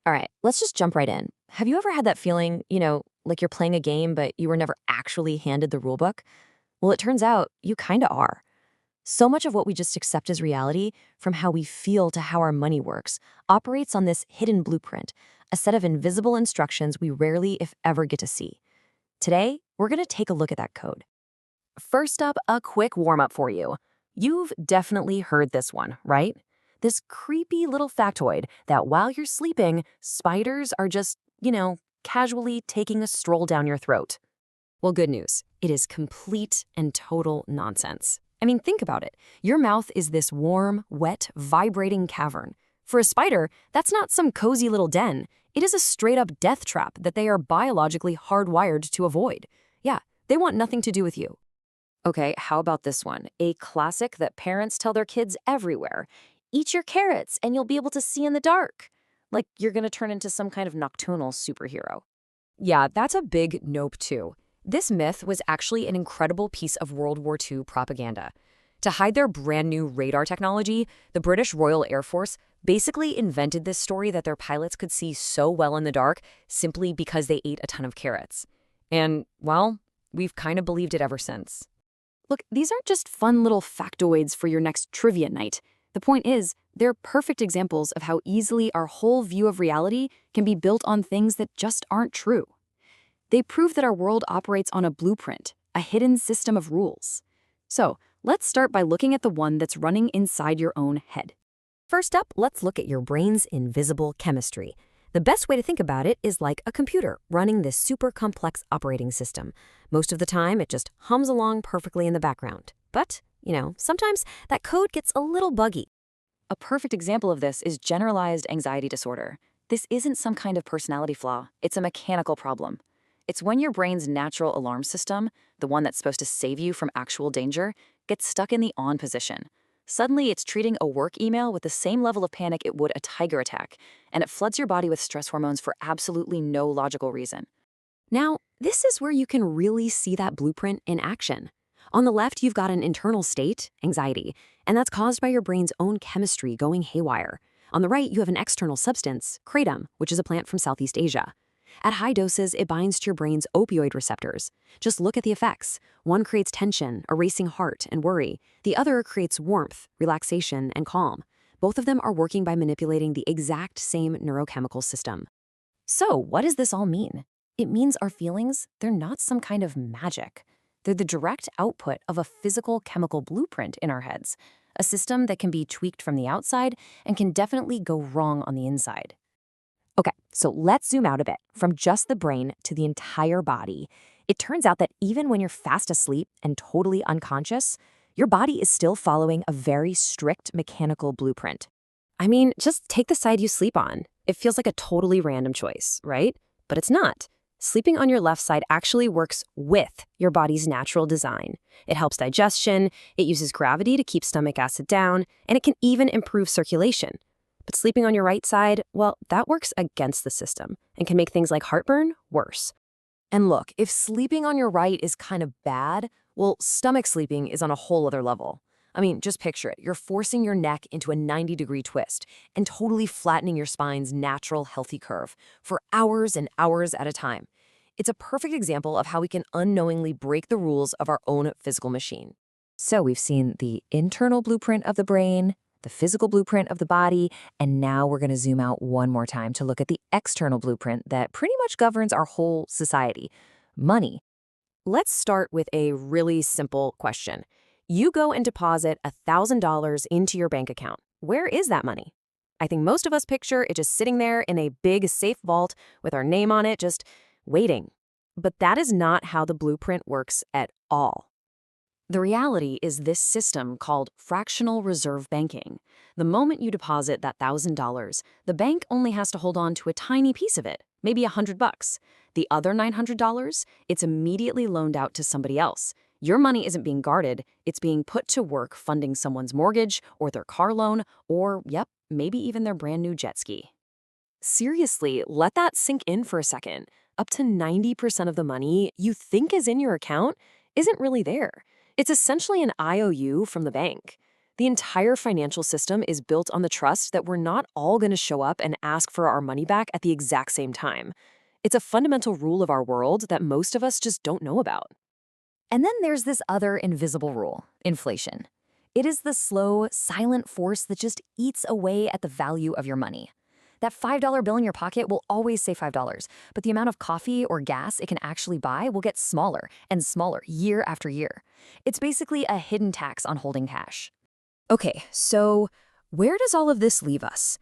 All right, let's just jump right in. Have you ever had that feeling, like you're playing a game, but you were never actually handed the rule book? Well, it turns out you kind of are. So much of what we just accept as reality, from how we feel to how our money works, operates on this hidden blueprint, a set of invisible instructions we rarely, if ever, get to see. Today, we're going to take a look at that code. First up, a quick warm up for you. You've definitely heard this one, right? This creepy little factoid that while you're sleeping, spiders are just, casually taking a stroll down your throat. Well, good news. It is complete and total nonsense. I mean, think about it. Your mouth is this warm, wet, vibrating cavern. For a spider, that's not some cozy little den. It is a straight-up death trap that they are biologically hardwired to avoid. Yeah, they want nothing to do with you. Okay, how about this one? A classic that parents tell their kids everywhere. Eat your carrots and you'll be able to see in the dark. Like you're gonna turn into some kind of nocturnal superhero. Yeah, that's a big nope too. This myth was actually an incredible piece of World War II propaganda. To hide their brand new radar technology, the British Royal Air Force basically invented this story that their pilots could see so well in the dark simply because they ate a ton of carrots. And, well, we've kind of believed it ever since. Look, these aren't just fun little factoids for your next trivia night. The point is, they're perfect examples of how easily our whole view of reality can be built on things that just aren't true. They prove that our world operates on a blueprint, a hidden system of rules. So, let's start by looking at the one that's running inside your own head. First up, let's look at your brain's invisible chemistry. The best way to think about it is like a computer running this super complex operating system. Most of the time, it just hums along perfectly in the background. But, sometimes that code gets a little buggy. A perfect example of this is generalized anxiety disorder. This isn't some kind of personality flaw, it's a mechanical problem. It's when your brain's natural alarm system, the one that's supposed to save you from actual danger, gets stuck in the on position. Suddenly, it's treating a work email with the same level of panic it would a tiger attack, and it floods your body with stress hormones for absolutely no logical reason. Now, this is where you can really see that blueprint in action. On the left, you've got an internal state, anxiety, and that's caused by your brain's own chemistry going haywire. On the right, you have an external substance, kratom, which is a plant from Southeast Asia. At high doses, it binds to your brain's opioid receptors. Just look at the effects. One creates tension, a racing heart, and worry. The other creates warmth, relaxation, and calm. Both of them are working by manipulating the exact same neurochemical system. So, what does this all mean? It means our feelings, they're not some kind of magic. They're the direct output of a physical chemical blueprint in our heads, a system that can be tweaked from the outside and can definitely go wrong on the inside. Okay, so let's zoom out a bit from just the brain to the entire body. It turns out that even when you're fast asleep and totally unconscious, your body is still following a very strict mechanical blueprint. I mean, just take the side you sleep on. It feels like a totally random choice, right? But it's not. Sleeping on your left side actually works with your body's natural design. It helps digestion, it uses gravity to keep stomach acid down, and it can even improve circulation. But sleeping on your right side, well, that works against the system and can make things like heartburn worse. And look, if sleeping on your right is kind of bad, well, stomach sleeping is on a whole other level. I mean, just picture it. You're forcing your neck into a 90-degree twist and totally flattening your spine's natural, healthy curve for hours and hours at a time. It's a perfect example of how we can unknowingly break the rules of our own physical machine. So we've seen the internal blueprint of the brain, the physical blueprint of the body, and now we're going to zoom out one more time to look at the external blueprint that pretty much governs our whole society: money. Let's start with a really simple question. You go and deposit $1,000 into your bank account. Where is that money? I think most of us picture it just sitting there in a big safe vault with our name on it, just waiting. But that is not how the blueprint works at all. The reality is this system called fractional reserve banking. The moment you deposit that $1,000, the bank only has to hold on to a tiny piece of it, maybe $100. The other $900, it's immediately loaned out to somebody else. Your money isn't being guarded, it's being put to work funding someone's mortgage or their car loan or, maybe even their brand new jet ski. Seriously, let that sink in for a second. Up to 90% of the money you think is in your account isn't really there. It's essentially an IOU from the bank. The entire financial system is built on the trust that we're not all going to show up and ask for our money back at the exact same time. It's a fundamental rule of our world that most of us just don't know about. And then there's this other invisible rule, inflation. It is the slow, silent force that just eats away at the value of your money. That $5 bill in your pocket will always say $5, but the amount of coffee or gas it can actually buy will get smaller and smaller year after year. It's basically a hidden tax on holding cash. Okay, so where does all of this leave us?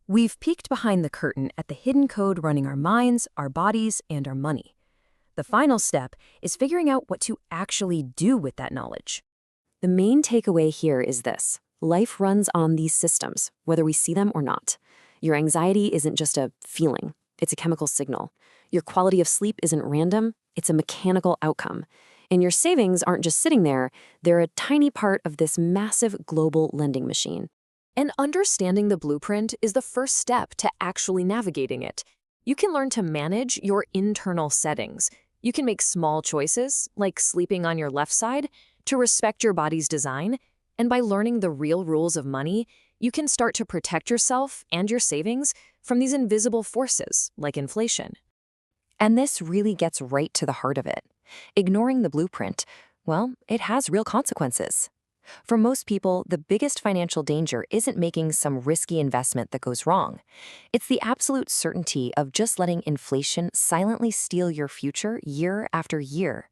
We've peeked behind the curtain at the hidden code running our minds, our bodies, and our money. The final step is figuring out what to actually do with that knowledge. The main takeaway here is this: life runs on these systems, whether we see them or not. Your anxiety isn't just a feeling, it's a chemical signal. Your quality of sleep isn't random, it's a mechanical outcome. And your savings aren't just sitting there, they're a tiny part of this massive global lending machine. And understanding the blueprint is the first step to actually navigating it. You can learn to manage your internal settings. You can make small choices, like sleeping on your left side, to respect your body's design. And by learning the real rules of money, you can start to protect yourself and your savings from these invisible forces, like inflation. And this really gets right to the heart of it. Ignoring the blueprint, well, it has real consequences. For most people, the biggest financial danger isn't making some risky investment that goes wrong. It's the absolute certainty of just letting inflation silently steal your future year after year.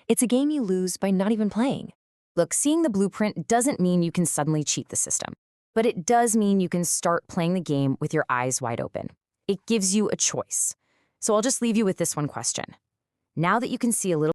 It's a game you lose by not even playing. Look, seeing the blueprint doesn't mean you can suddenly cheat the system, but it does mean you can start playing the game with your eyes wide open. It gives you a choice. So I'll just leave you with this one question. Now that you can see a little